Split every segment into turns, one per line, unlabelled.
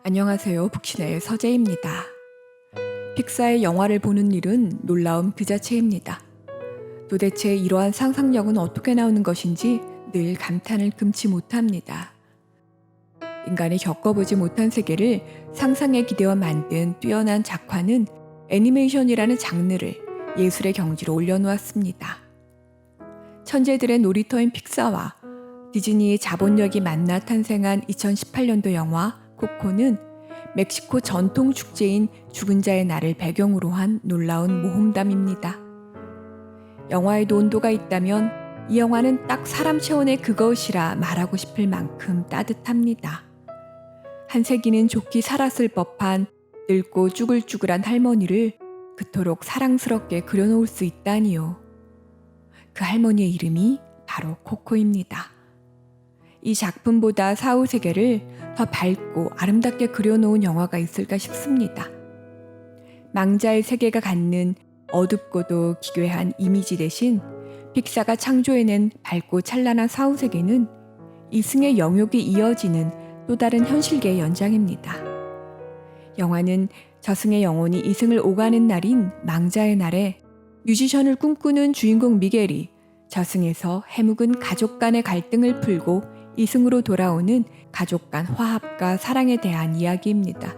안녕하세요. 북신의 서재입니다. 픽사의 영화를 보는 일은 놀라움 그 자체입니다. 도대체 이러한 상상력은 어떻게 나오는 것인지 늘 감탄을 금치 못합니다. 인간이 겪어보지 못한 세계를 상상에 기대어 만든 뛰어난 작화는 애니메이션이라는 장르를 예술의 경지로 올려놓았습니다. 천재들의 놀이터인 픽사와 디즈니의 자본력이 만나 탄생한 2018년도 영화 코코는 멕시코 전통 축제인 죽은 자의 날을 배경으로 한 놀라운 모험담입니다. 영화에도 온도가 있다면 이 영화는 딱 사람 체온의 그것이라 말하고 싶을 만큼 따뜻합니다. 한 세기는 좋게 살았을 법한 늙고 쭈글쭈글한 할머니를 그토록 사랑스럽게 그려놓을 수 있다니요. 그 할머니의 이름이 바로 코코입니다. 이 작품보다 사후 세계를 더 밝고 아름답게 그려놓은 영화가 있을까 싶습니다. 망자의 세계가 갖는 어둡고도 기괴한 이미지 대신 픽사가 창조해낸 밝고 찬란한 사후 세계는 이승의 영역이 이어지는 또 다른 현실계의 연장입니다. 영화는 저승의 영혼이 이승을 오가는 날인 망자의 날에 뮤지션을 꿈꾸는 주인공 미겔이 저승에서 해묵은 가족 간의 갈등을 풀고 이승으로 돌아오는 가족 간 화합과 사랑에 대한 이야기입니다.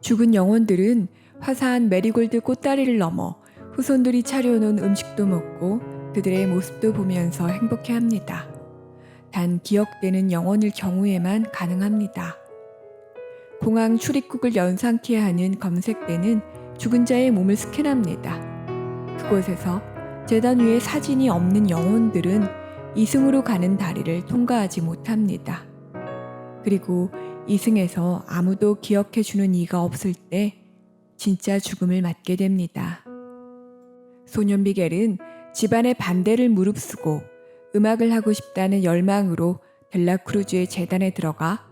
죽은 영혼들은 화사한 메리골드 꽃다리를 넘어 후손들이 차려놓은 음식도 먹고 그들의 모습도 보면서 행복해합니다. 단 기억되는 영혼일 경우에만 가능합니다. 공항 출입국을 연상케 하는 검색대는 죽은 자의 몸을 스캔합니다. 그곳에서 제단 위에 사진이 없는 영혼들은 이승으로 가는 다리를 통과하지 못합니다. 그리고 이승에서 아무도 기억해주는 이가 없을 때 진짜 죽음을 맞게 됩니다. 소년 미겔은 집안의 반대를 무릅쓰고 음악을 하고 싶다는 열망으로 델라크루즈의 재단에 들어가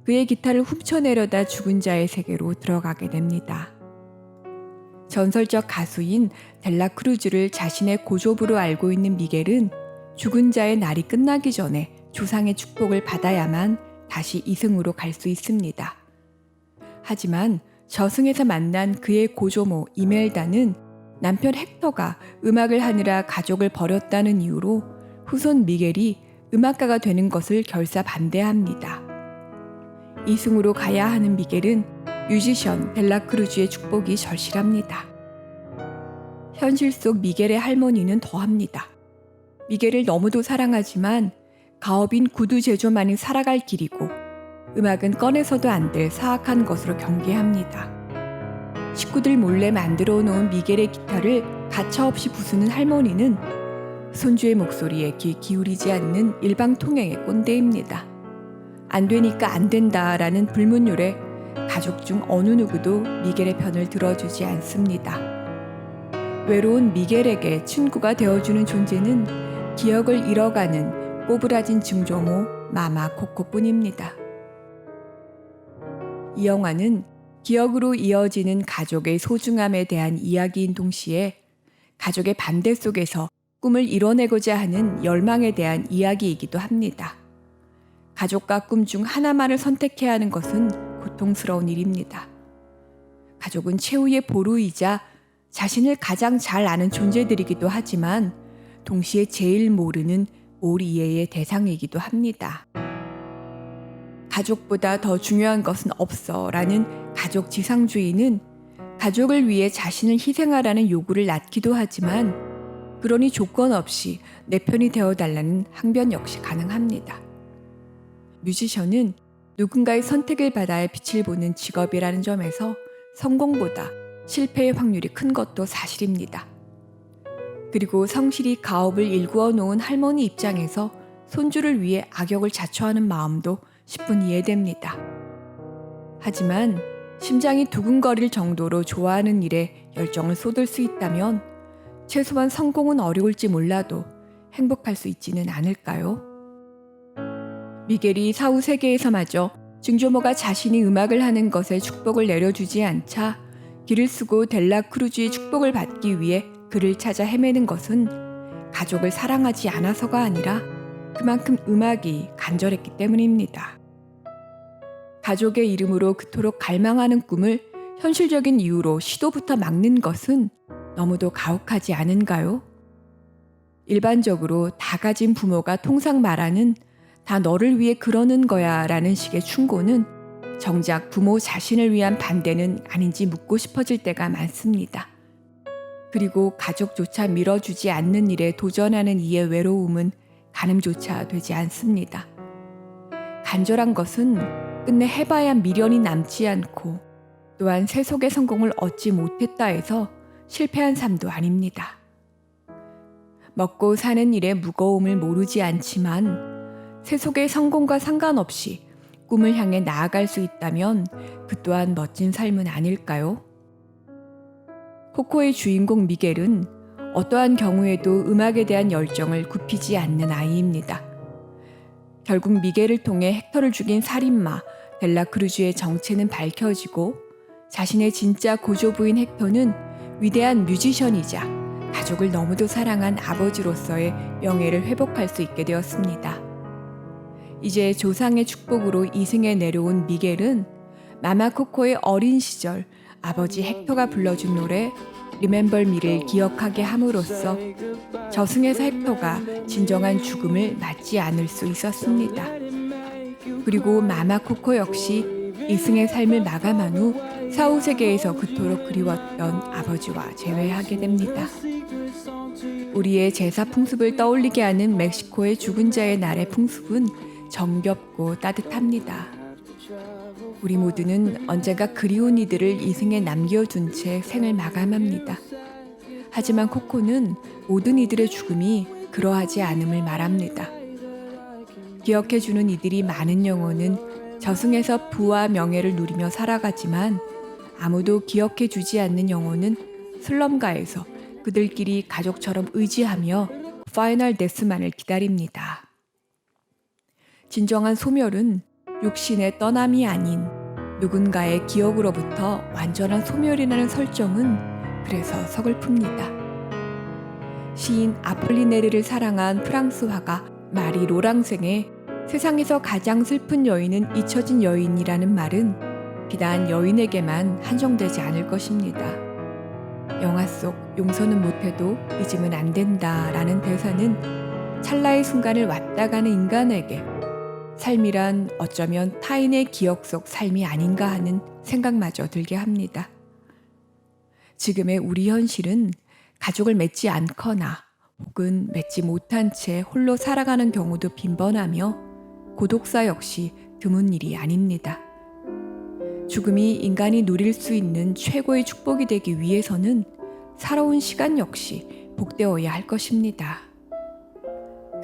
그의 기타를 훔쳐내려다 죽은 자의 세계로 들어가게 됩니다. 전설적 가수인 델라크루즈를 자신의 고조부로 알고 있는 미겔은 죽은 자의 날이 끝나기 전에 조상의 축복을 받아야만 다시 이승으로 갈 수 있습니다. 하지만 저승에서 만난 그의 고조모 이멜다는 남편 헥터가 음악을 하느라 가족을 버렸다는 이유로 후손 미겔이 음악가가 되는 것을 결사 반대합니다. 이승으로 가야 하는 미겔은 뮤지션 델라크루즈의 축복이 절실합니다. 현실 속 미겔의 할머니는 더합니다. 미겔을 너무도 사랑하지만 가업인 구두 제조만이 살아갈 길이고 음악은 꺼내서도 안 될 사악한 것으로 경계합니다. 식구들 몰래 만들어 놓은 미겔의 기타를 가차없이 부수는 할머니는 손주의 목소리에 귀 기울이지 않는 일방통행의 꼰대입니다. 안 되니까 안 된다라는 불문율에 가족 중 어느 누구도 미겔의 편을 들어주지 않습니다. 외로운 미겔에게 친구가 되어주는 존재는 기억을 잃어가는 꼬부라진 증조모 마마 코코뿐입니다. 이 영화는 기억으로 이어지는 가족의 소중함에 대한 이야기인 동시에 가족의 반대 속에서 꿈을 이뤄내고자 하는 열망에 대한 이야기이기도 합니다. 가족과 꿈 중 하나만을 선택해야 하는 것은 고통스러운 일입니다. 가족은 최후의 보루이자 자신을 가장 잘 아는 존재들이기도 하지만 동시에 제일 모르는 오리예의 대상이기도 합니다. 가족보다 더 중요한 것은 없어 라는 가족 지상주의는 가족을 위해 자신을 희생하라는 요구를 낳기도 하지만 그러니 조건 없이 내 편이 되어달라는 항변 역시 가능합니다. 뮤지션은 누군가의 선택을 받아야 빛을 보는 직업이라는 점에서 성공보다 실패의 확률이 큰 것도 사실입니다. 그리고 성실히 가업을 일구어 놓은 할머니 입장에서 손주를 위해 악역을 자처하는 마음도 10분 이해됩니다. 하지만 심장이 두근거릴 정도로 좋아하는 일에 열정을 쏟을 수 있다면 최소한 성공은 어려울지 몰라도 행복할 수 있지는 않을까요? 미겔이 사후 세계에서마저 증조모가 자신이 음악을 하는 것에 축복을 내려주지 않자 길을 쓰고 델라크루즈의 축복을 받기 위해 그를 찾아 헤매는 것은 가족을 사랑하지 않아서가 아니라 그만큼 음악이 간절했기 때문입니다. 가족의 이름으로 그토록 갈망하는 꿈을 현실적인 이유로 시도부터 막는 것은 너무도 가혹하지 않은가요? 일반적으로 다 가진 부모가 통상 말하는 다 너를 위해 그러는 거야 라는 식의 충고는 정작 부모 자신을 위한 반대는 아닌지 묻고 싶어질 때가 많습니다. 그리고 가족조차 밀어주지 않는 일에 도전하는 이의 외로움은 가늠조차 되지 않습니다. 간절한 것은 끝내 해봐야 미련이 남지 않고 또한 세속의 성공을 얻지 못했다 해서 실패한 삶도 아닙니다. 먹고 사는 일의 무거움을 모르지 않지만 세속의 성공과 상관없이 꿈을 향해 나아갈 수 있다면 그 또한 멋진 삶은 아닐까요? 코코의 주인공 미겔은 어떠한 경우에도 음악에 대한 열정을 굽히지 않는 아이입니다. 결국 미겔을 통해 헥터를 죽인 살인마 델라 크루즈의 정체는 밝혀지고 자신의 진짜 고조부인 헥터는 위대한 뮤지션이자 가족을 너무도 사랑한 아버지로서의 명예를 회복할 수 있게 되었습니다. 이제 조상의 축복으로 이승에 내려온 미겔은 마마 코코의 어린 시절 아버지 헥터가 불러준 노래 Remember Me를 기억하게 함으로써 저승에서 헥터가 진정한 죽음을 맞지 않을 수 있었습니다. 그리고 마마 코코 역시 이승의 삶을 마감한 후 사후 세계에서 그토록 그리웠던 아버지와 재회하게 됩니다. 우리의 제사 풍습을 떠올리게 하는 멕시코의 죽은 자의 날의 풍습은 정겹고 따뜻합니다. 우리 모두는 언젠가 그리운 이들을 이승에 남겨둔 채 생을 마감합니다. 하지만 코코는 모든 이들의 죽음이 그러하지 않음을 말합니다. 기억해주는 이들이 많은 영혼은 저승에서 부와 명예를 누리며 살아가지만 아무도 기억해주지 않는 영혼은 슬럼가에서 그들끼리 가족처럼 의지하며 파이널 데스만을 기다립니다. 진정한 소멸은 육신의 떠남이 아닌 누군가의 기억으로부터 완전한 소멸이라는 설정은 그래서 서글픕니다. 시인 아폴리네르를 사랑한 프랑스 화가 마리 로랑생의 세상에서 가장 슬픈 여인은 잊혀진 여인이라는 말은 비단 여인에게만 한정되지 않을 것입니다. 영화 속 용서는 못해도 잊으면 안 된다라는 대사는 찰나의 순간을 왔다 가는 인간에게 삶이란 어쩌면 타인의 기억 속 삶이 아닌가 하는 생각마저 들게 합니다. 지금의 우리 현실은 가족을 맺지 않거나 혹은 맺지 못한 채 홀로 살아가는 경우도 빈번하며 고독사 역시 드문 일이 아닙니다. 죽음이 인간이 누릴 수 있는 최고의 축복이 되기 위해서는 살아온 시간 역시 복되어야 할 것입니다.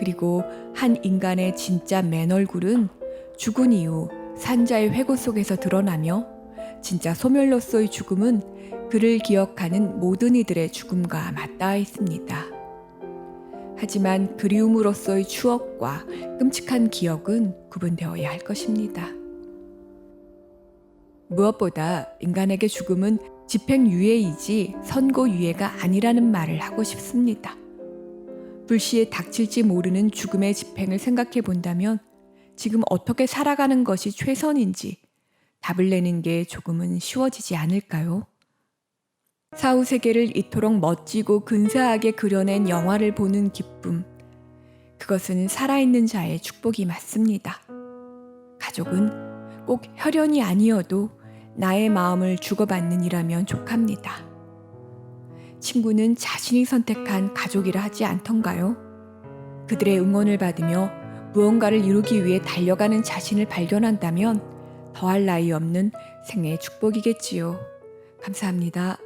그리고 한 인간의 진짜 맨 얼굴은 죽은 이후 산자의 회고 속에서 드러나며 진짜 소멸로서의 죽음은 그를 기억하는 모든 이들의 죽음과 맞닿아 있습니다. 하지만 그리움으로서의 추억과 끔찍한 기억은 구분되어야 할 것입니다. 무엇보다 인간에게 죽음은 집행유예이지 선고유예가 아니라는 말을 하고 싶습니다. 불시에 닥칠지 모르는 죽음의 집행을 생각해 본다면 지금 어떻게 살아가는 것이 최선인지 답을 내는 게 조금은 쉬워지지 않을까요? 사후 세계를 이토록 멋지고 근사하게 그려낸 영화를 보는 기쁨, 그것은 살아있는 자의 축복이 맞습니다. 가족은 꼭 혈연이 아니어도 나의 마음을 주고받는 이라면 족합니다. 친구는 자신이 선택한 가족이라 하지 않던가요? 그들의 응원을 받으며 무언가를 이루기 위해 달려가는 자신을 발견한다면 더할 나위 없는 생애의 축복이겠지요. 감사합니다.